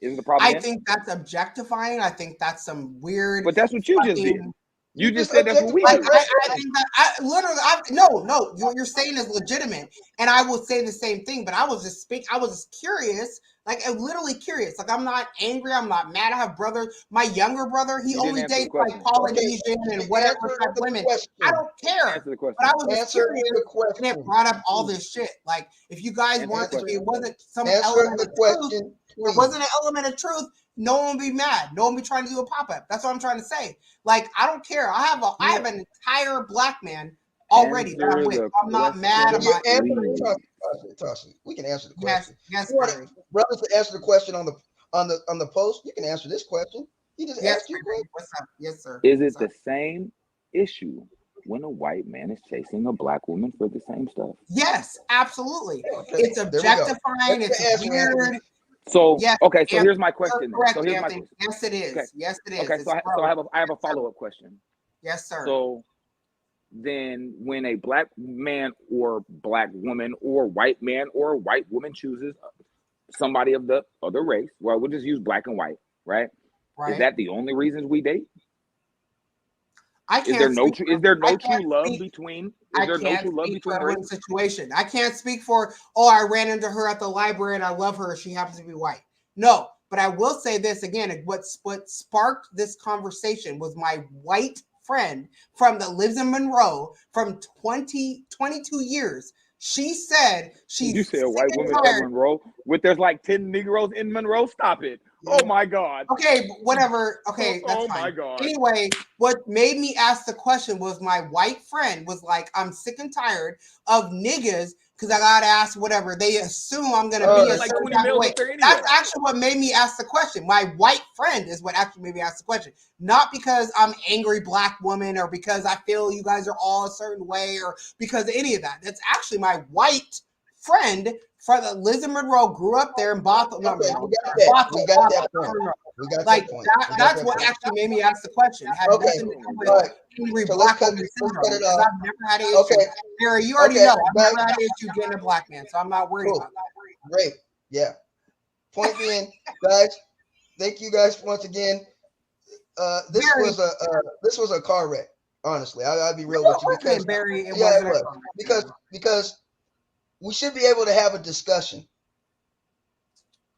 Isn't the problem I then? think that's objectifying. I think that's some weird But that's what you just did. fucking. You You just just said that's what we Like objectified do. I yesterday. think that I literally no what you're saying is legitimate, and I will say the same thing. But I was just curious, like I'm literally curious. Like I'm not angry, I'm not mad. I have brothers. My younger brother, he You didn't only answer the dates like question. Okay, Polynesian and whatever answer type the women. I question. don't You didn't care. answer the But I question. was just Answer curious, the and it question, brought up all please. this shit. Like if you guys Answer the weren't, if Answer, it question. wasn't some answer element the of truth, question, if it please. wasn't an element of truth, no one would be mad. No one would be trying to do a pop up. That's what I'm trying to say. Like I don't care. I have an entire black man already that I'm Answer with. the I'm not mad. I'm You question, not answer, angry. please. Tasha. We can answer the Yes, question. yes, You want Barry. brothers to answer the question on the post? You can answer this question. He just Yes, asked you a Barry. question. What's up? Yes, sir. Is What's it up? the same issue when a white man is chasing a black woman for the same stuff? Yes, absolutely. Okay, It's there we go. That's objectifying. It's the answer, Anthony. weird. So Yes, okay, so Anthony, here's my you're question then. So correct, here's my Anthony. Yes, it okay. is. Yes, it is. Okay, It's so gross. I have a Yes, sir. follow-up question. Yes, sir. So then when a black man or black woman or white man or white woman chooses somebody of the other race, well, we'll just use black and white, right? Is Right. that the only reasons we date? I Is there can't no speak true for. is there I no can't true love speak. between is I there no can't true love speak for between everyone's races? situation. I can't speak for, oh, I ran into her at the library and I love her. She happens to be white. No, but I will say this again. What sparked this conversation was my white friend that lives in Monroe from 22 years. She said You she's say a sick white and woman from tired. Monroe with there's like 10 Negroes in Monroe? Stop it. Yeah. Oh my God. Okay, whatever. Okay, that's Oh my fine. God. Anyway, what made me ask the question was my white friend was like, I'm sick and tired of niggas because I got asked whatever. They assume I'm going to All be a There's right. like certain 20 type of males way. up there That's anyway. actually what made me ask the question. My white friend is what actually made me ask the question. Not because I'm angry black woman or because I feel you guys are all a certain way or because of any of that. That's actually my white friend that lives in Monroe, grew up there and bought Okay, we got that. We got that point. We got like that point. that, We got that's that what point. actually made me ask the question. It had Okay. nothing to do with All right. angry So black woman syndrome cut it because off. I've never had an issue. Okay. Barry, you already Okay, know I've guys. never had an issue getting a black man, so I'm not worried Cool. about that. Great. Yeah. Point being, guys, thank you guys once again. This Barry, was a car wreck. Honestly, I'll be real no, with you because listen, Barry, it yeah, it wasn't a was because we should be able to have a discussion.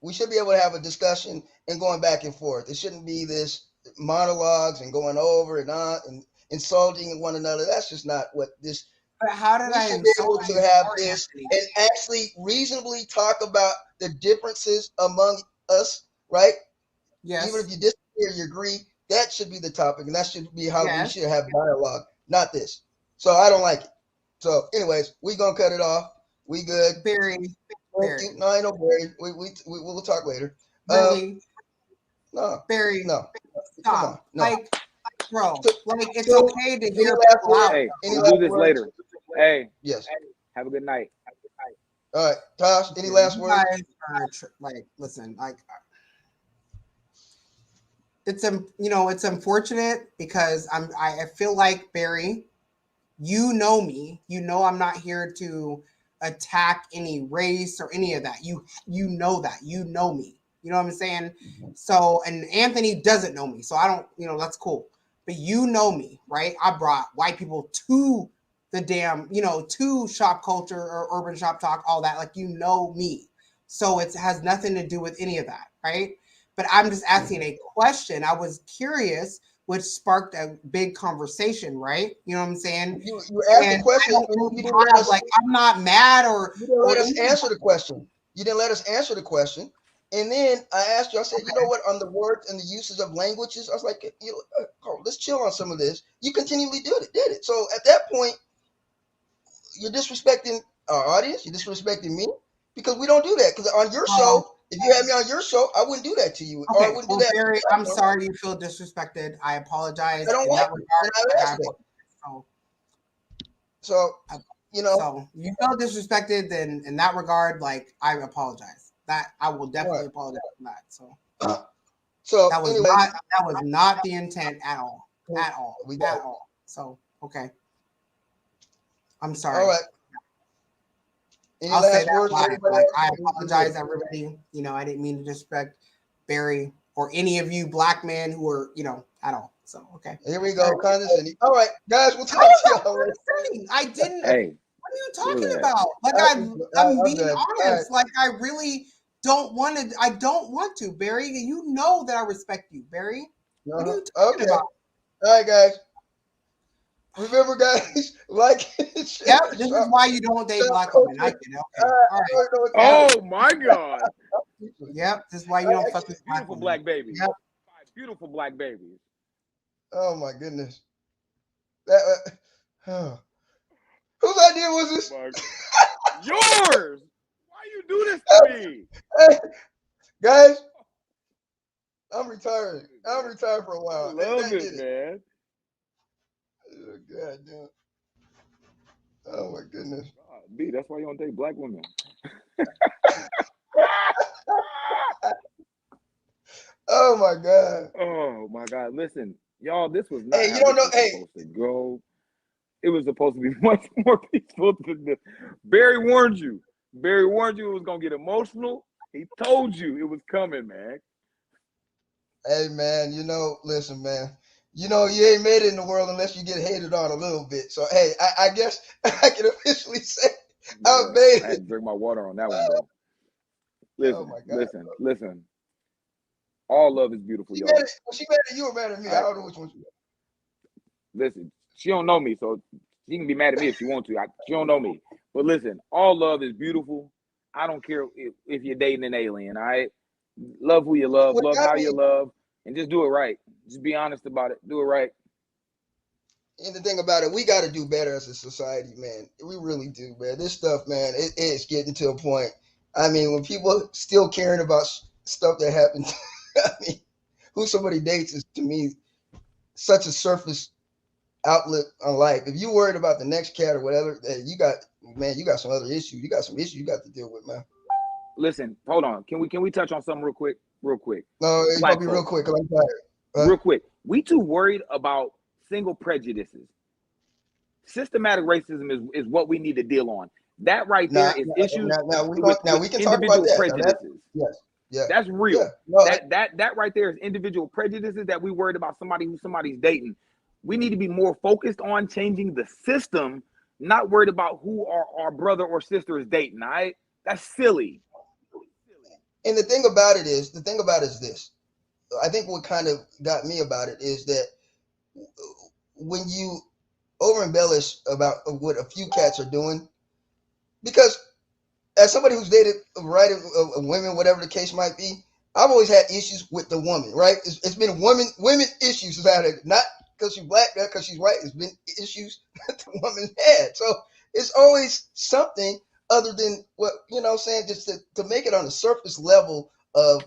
We should be able to have a discussion and going back and forth. It shouldn't be this monologues and going over and on and insulting one another. That's just not what this. But how did We I should be able insult to you have before, this Anthony? and actually reasonably talk about the differences among us, right? Even if Yes, you disagree or you agree, that should be the topic, and that should be how we yes, should have dialogue, not this. So I don't like it. So, anyways, we gonna cut it off. We good. Barry, Thank you. Barry, No, I know Barry. We'll talk later. really, No, Barry, no, come on, stop. no. Like, bro, So, like it's so okay to any hear last people words? out. Hey, Any we'll last do this words? later. Hey, Yes. have a good night. All right, Tosh. Any Dude, last you words? guys are like, listen, like it's it's unfortunate because I feel like Barry, you know me, I'm not here to attack any race or any of that. You know that. You know me. You know what I'm saying? So, and Anthony doesn't know me. So I don't, that's cool. But you know me, right? I brought white people to the damn, to shop culture or urban shop talk, all that. Like, you know me. So it has nothing to do with any of that, right? But I'm just asking a question. I was curious, which sparked a big conversation, right? You know what I'm saying? You asked the And I question, don't and really you didn't let have, us. like, I'm not mad or You didn't let us anything. answer the question. You didn't let us answer the question. And then I asked you. I said, you know what? On the words and the uses of languages, I was like, let's chill on some of this. You continually did it. So at that point, you're disrespecting our audience. You're disrespecting me because we don't do that. Because on your show, if you had me on your show, I wouldn't do that to you, or I Okay, wouldn't do well, that. Barry, I'm sorry you feel disrespected. I apologize I don't in that like it, regard. and I Like, asked that. so, So so you feel disrespected, then in that regard, like, I apologize. That I will definitely right. apologize for that. So So that was anyways, not the intent at all, we got it. So okay, I'm All sorry. right. Any I'll say last that words for live. everybody Like, else? I apologize, everybody. I didn't mean to disrespect Barry or any of you black men who are, at all. So okay. Here we go, condescending. All right, guys, we'll talk How is to that y'all later. condescending? I didn't. Hey, What are you feel talking that. about? Like, I'm I'm being done. All right. honest. Like, I really don't want to. I don't want to, Barry. You know that I respect you, Barry. What are you talking Okay. about? All right, guys. Remember, guys, like, share, Yep, this is why you don't date shop black women. I culture. get it. Okay, all right. I don't know Yep, Oh my God. yep. This is why you don't fuck with black Beautiful women. black babies. Yep. 5 beautiful black babies. Oh my goodness. That, whose idea was this? Yours. Why you do this to me? Hey, guys, I'm retiring. I'm retired for a I while. love That it, did it. man. Oh, God damn. Oh my goodness. God, B, that's why you don't date black women. Oh my God. Oh my God. Listen, y'all, this was not Hey, you how don't this know. was Hey, supposed to go. It was supposed to be much more peaceful than this. Barry warned you. Barry warned you it was gonna get emotional. He told you it was coming, man. hey, man. Listen, man. You ain't made it in the world unless you get hated on a little bit. So, hey, I guess I can officially say I've Yeah, made I it. had to drink my water on that one, bro. Oh Listen, my God. listen. All love is beautiful, She mad y'all. at, well, she mad at you or mad at me? All I right, don't know which one she mad. listen. She don't know me, so she can be mad at me if she wants to. She don't know me, but listen. All love is beautiful. I don't care if you're dating an alien. All right, love who you What love got how me, you love, and just do it right. Just be honest about it. Do it right. and the thing about it, we got to do better as a society, man. We really do, man. This stuff, man, it's getting to a point. I mean, when people still caring about stuff that happened, I mean, who somebody dates is to me such a surface outlook on life. If you worried about the next cat or whatever, you got some other issues. You got some issues you got to deal with, man. Listen, hold on. Can we touch on something real quick? Real quick. No, it's gonna Black be real folks, quick. 'Cause I'm tired. real quick. We too worried about single prejudices. Systematic racism is what we need to deal on. That right there Now, is now, issues now we with now we can talk about individual that. Now that prejudices. yes, yeah, That's yeah. real. No, That right there is individual prejudices that we worried about somebody who somebody's dating. We need to be more focused on changing the system, not worried about who our brother or sister is dating. All right, that's silly. and the thing about it is this. I think what kind of got me about it is that when you over embellish about what a few cats are doing, because as somebody who's dated a variety of women, whatever the case might be, I've always had issues with the woman. Right? It's been women issues about it, not because she's black, not because she's white. It's been issues that the woman had. So it's always something other than what I'm saying, just to make it on the surface level of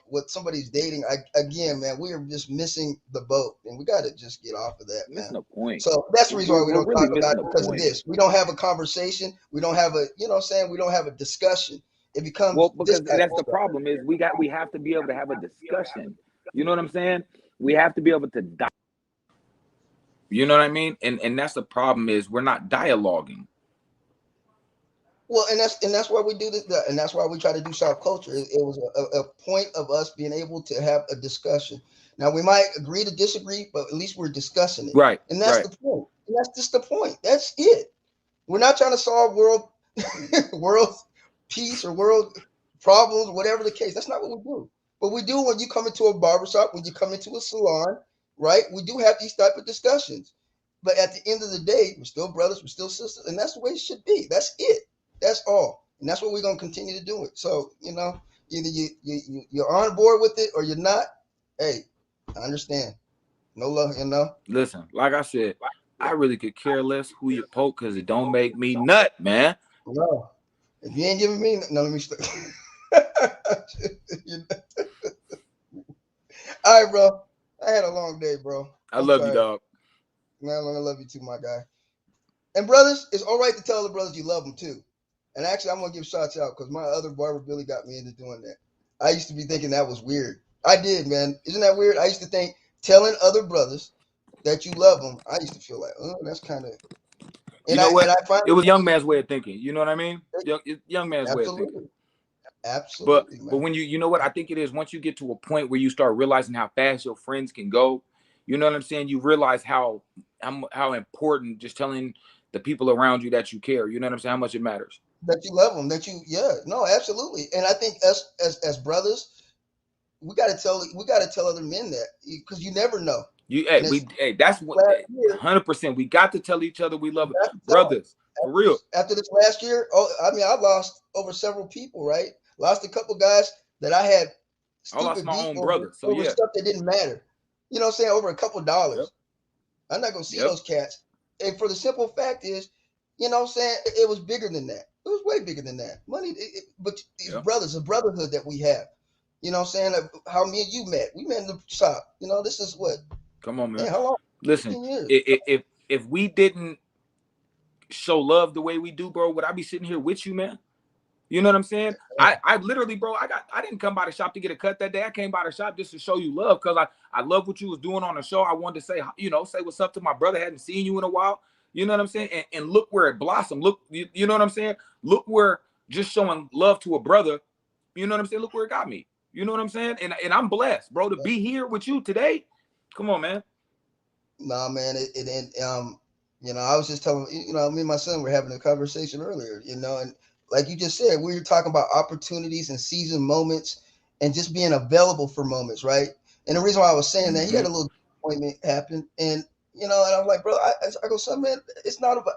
what somebody's dating. Again, man, we are just missing the boat, and we got to just get off of that, Missing man. a point. So that's the reason why we We're don't really talk about missing it a because of point. this. We don't have a conversation. We don't have we don't have a discussion. It Well, becomes this because type that's of the stuff. problem is we have to be able to have a discussion. You know what I'm saying? We have to be able to you know what I mean? And that's the problem is we're not dialoguing. Well, and that's why we do this, and that's why we try to do shop culture. It was a point of us being able to have a discussion. Now we might agree to disagree, but at least we're discussing it, Right, and that's right. the point. And that's just the point. That's it. We're not trying to solve world peace or world problems, whatever the case. That's not what we do. But we do when you come into a barbershop, when you come into a salon, right? We do have these type of discussions. But at the end of the day, we're still brothers, we're still sisters, and that's the way it should be. That's it. That's all. And that's what we're gonna continue to do it. So, either you're on board with it or you're not. Hey, I understand. No love. Listen, like I said, I really could care less who you poke because it don't make me nut, man. No. If you ain't giving me no, let me start. All right, bro. I had a long day, bro. I I'm love you, tired. dog. Man, I love you too, my guy. And brothers, it's all right to tell the brothers you love them too. And actually, I'm gonna give shots out because my other barber Billy got me into doing that. I used to be thinking that was weird. I did, man. Isn't that weird? I used to think telling other brothers that you love them. I used to feel like, oh, that's kind of. You And know what? I It finally was young man's way of thinking. You know what I mean? Young man's way of thinking. absolutely, But absolutely, but man. when you know what I think it is, once you get to a point where you start realizing how fast your friends can go, you know what I'm saying? You realize how important just telling the people around you that you care. You know what I'm saying? How much it matters. That you love them. Yeah, no, absolutely. And I think us as brothers, we got to tell other men that because you never know. You And it's that's what last year 100%. We got to tell each other we love it. got to tell them. Brothers, for real. After this last year, I mean, I lost over several people, right? Lost a couple guys that I had I lost stupid my beef own over brother. So over yeah. stuff that didn't matter. You know what I'm saying? Over a couple Yep. dollars. I'm not gonna see Yep. those cats. And for the simple fact is, you know what I'm saying? It was bigger than that. It was way bigger than that. Money, but these Yep. brothers, a brotherhood that we have. You know what I'm saying? How me and you met. We met in the shop. This is what? Come on, man. Man, how long? Listen, 15 years. if we didn't show love the way we do, bro, would I be sitting here with you, man? You know what I'm saying? I literally, bro, I didn't come by the shop to get a cut that day. I came by the shop just to show you love because I love what you was doing on the show. I wanted to say, say what's up to my brother. Hadn't seen you in a while. You know what I'm saying? And look where it blossomed. Look, you know what I'm saying? Look where just showing love to a brother, you know what I'm saying? Look where it got me. You know what I'm saying? And I'm blessed, bro, to be here with you today. Come on, man. Nah, man. I was just telling me and my son were having a conversation earlier. And like you just said, we were talking about opportunities and season moments, and just being available for moments, right? And the reason why I was saying that he Mm-hmm. had a little disappointment happen, and I'm like, bro, I go, son, man, it's not about.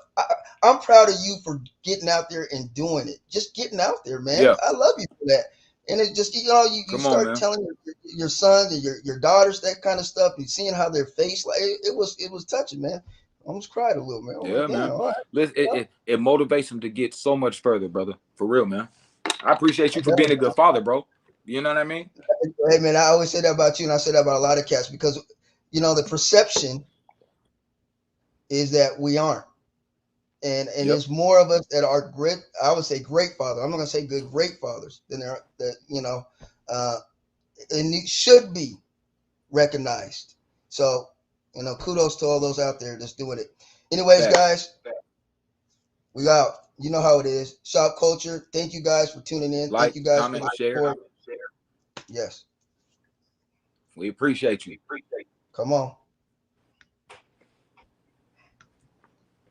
I'm proud of you for getting out there and doing it. Just getting out there, man. Yeah. I love you for that. And it just, you Come on, start man. telling your sons and your daughters that kind of stuff, and seeing how their face, like it was touching, man. I almost cried a little, man. I'm like, Yeah, damn, man. all right. Listen, it motivates them to get so much further, brother. For real, man. I appreciate I'm you for being telling a good father, bro. You know what I mean? you. Hey, man, I always say that about you, and I say that about a lot of cats because, the perception is that we aren't. And Yep. there's more of us that are great. I would say great fathers. I'm not gonna say good, great fathers than there are uh, and it should be recognized. So, kudos to all those out there that's doing it. Anyways, Facts. guys, we out. You know how it is. Shop culture. Thank you guys for tuning in. Thank Like, you guys for comment, the share. support. Yes. We appreciate you. Come on.